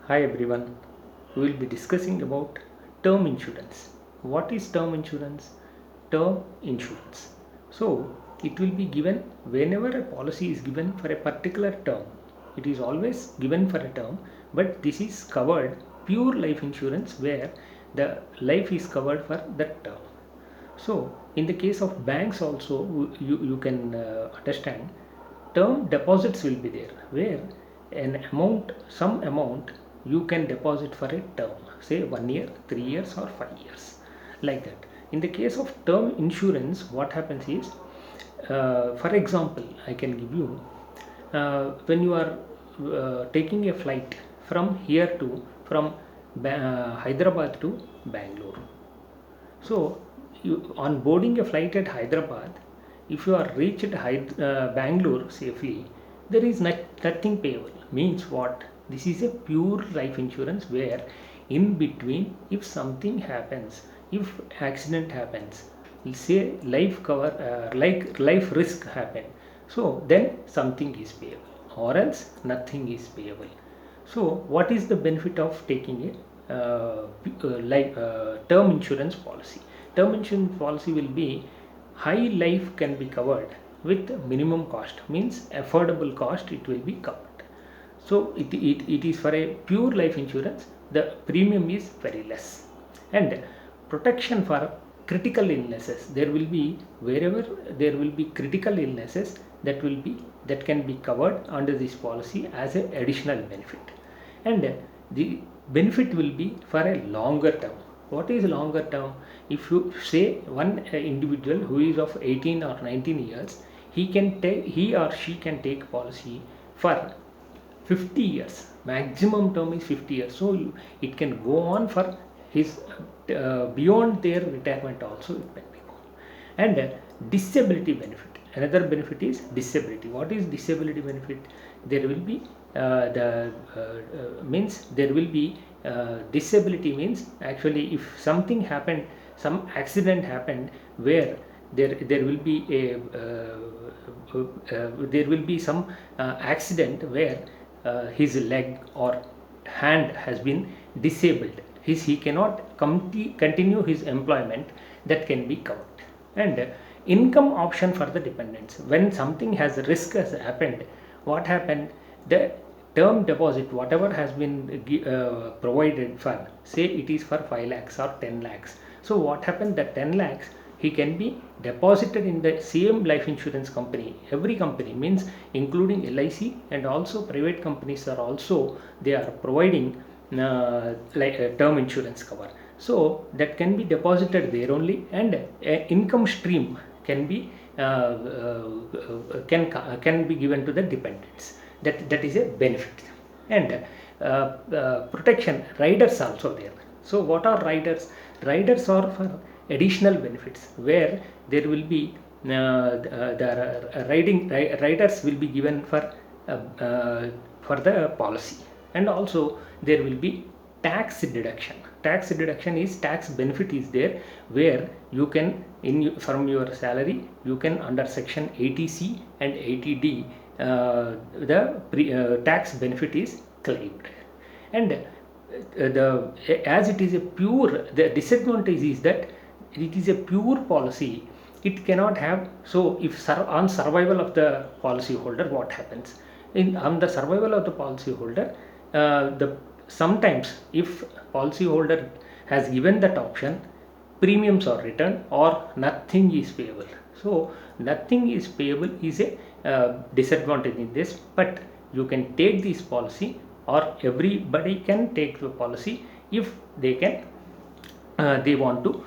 Hi everyone, we will be discussing about term insurance. What is term insurance? Term insurance. So, it will be given whenever a policy is given for a particular term. It is always given for a term, but this is covered pure life insurance where the life is covered for that term. So, in the case of banks also, you can understand term deposits will be there where some amount you can deposit for a term, say 1 year, 3 years, or 5 years, like that. In the case of term insurance, what happens is, for example, I can give you when you are taking a flight from here to from Hyderabad to Bangalore. So, on boarding a flight at Hyderabad, if you are reached Bangalore safely, there is nothing payable. Means what? This is a pure life insurance where, in between, if something happens, if accident happens, say life cover, like life risk happen, so then something is payable, or else nothing is payable. So, what is the benefit of taking a term insurance policy? Term insurance policy will be high life can be covered with minimum cost, means affordable cost it will be covered. So, it is for a pure life insurance, the premium is very less. And protection for critical illnesses, there will be wherever there will be critical illnesses that can be covered under this policy as an additional benefit. And the benefit will be for a longer term. What is longer term? If you say one individual who is of 18 or 19 years, he or she can take policy for 50 years. Maximum term is 50 years. So it can go on for his beyond their retirement also it can be gone. And disability benefit. Another benefit is disability. What is disability benefit? There will be means there will be disability means actually if something happened, some accident happened where there will be a there will be some accident where his leg or hand has been disabled, he cannot continue his employment, that can be covered. And income option for the dependents, when something has happened, what happened, the term deposit whatever has been provided for, say it is for 5 lakhs or 10 lakhs, so what happened, that 10 lakhs he can be deposited in the same life insurance company. Every company means including LIC, and also private companies are also, they are providing like a term insurance cover, so that can be deposited there only, and income stream can be can be given to the dependents. That is a benefit. And protection riders also there. So what are riders? Riders are for additional benefits where there will be the riders will be given for the policy. And also there will be tax deduction. Tax deduction is tax benefit is there where you can from your salary you can under section 80C and 80D the tax benefit is claimed. And as it is a pure, the disadvantage is that it is a pure policy, it cannot have. So if on survival of the policy holder, what happens on the survival of the policy holder, the sometimes if policy holder has given that option, premiums are returned or nothing is payable. So nothing is payable is a disadvantage in this, but you can take this policy, or everybody can take the policy if they want to